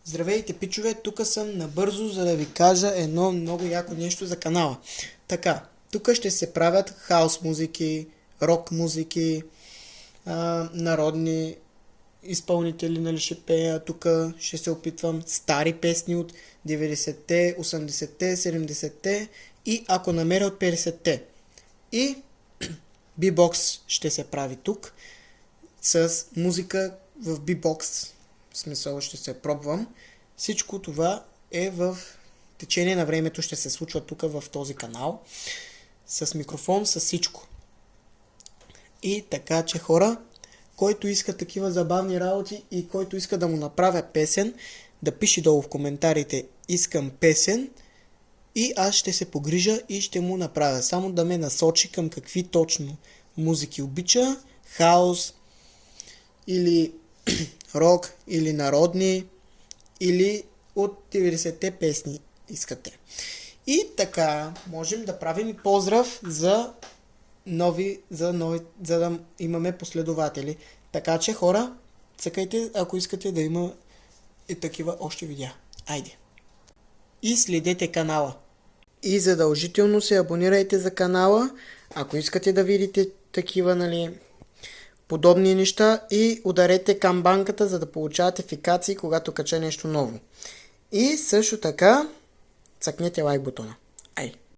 Здравейте, пичове, тук съм набързо, за да ви кажа едно много яко нещо за канала. Така, тук ще се правят хаус музики, рок музики, народни изпълнители, нали, ще пея. Тук ще се опитвам стари песни от 90-те, 80-те, 70-те и ако намеря от 50-те. И бибокс ще се прави тук с музика в бибокс. В смисъл ще се пробвам. Всичко това е в течение на времето ще се случва тук в този канал. С микрофон, с всичко. И така че хора, който иска такива забавни работи и който иска да му направя песен, да пише долу в коментарите искам песен и аз ще се погрижа и ще му направя. Само да ме насочи към какви точно музики обича, хаус или рок, или народни, или от 90-те песни искате. И така, можем да правим и поздрав за да имаме последователи. Така че хора, цъкайте, ако искате да има и такива още видеа. Айде! И следете канала. И задължително се абонирайте за канала, ако искате да видите такива, подобни неща и ударете камбанката, за да получавате фикации, когато кача нещо ново. И също така, цъкнете лайк бутона.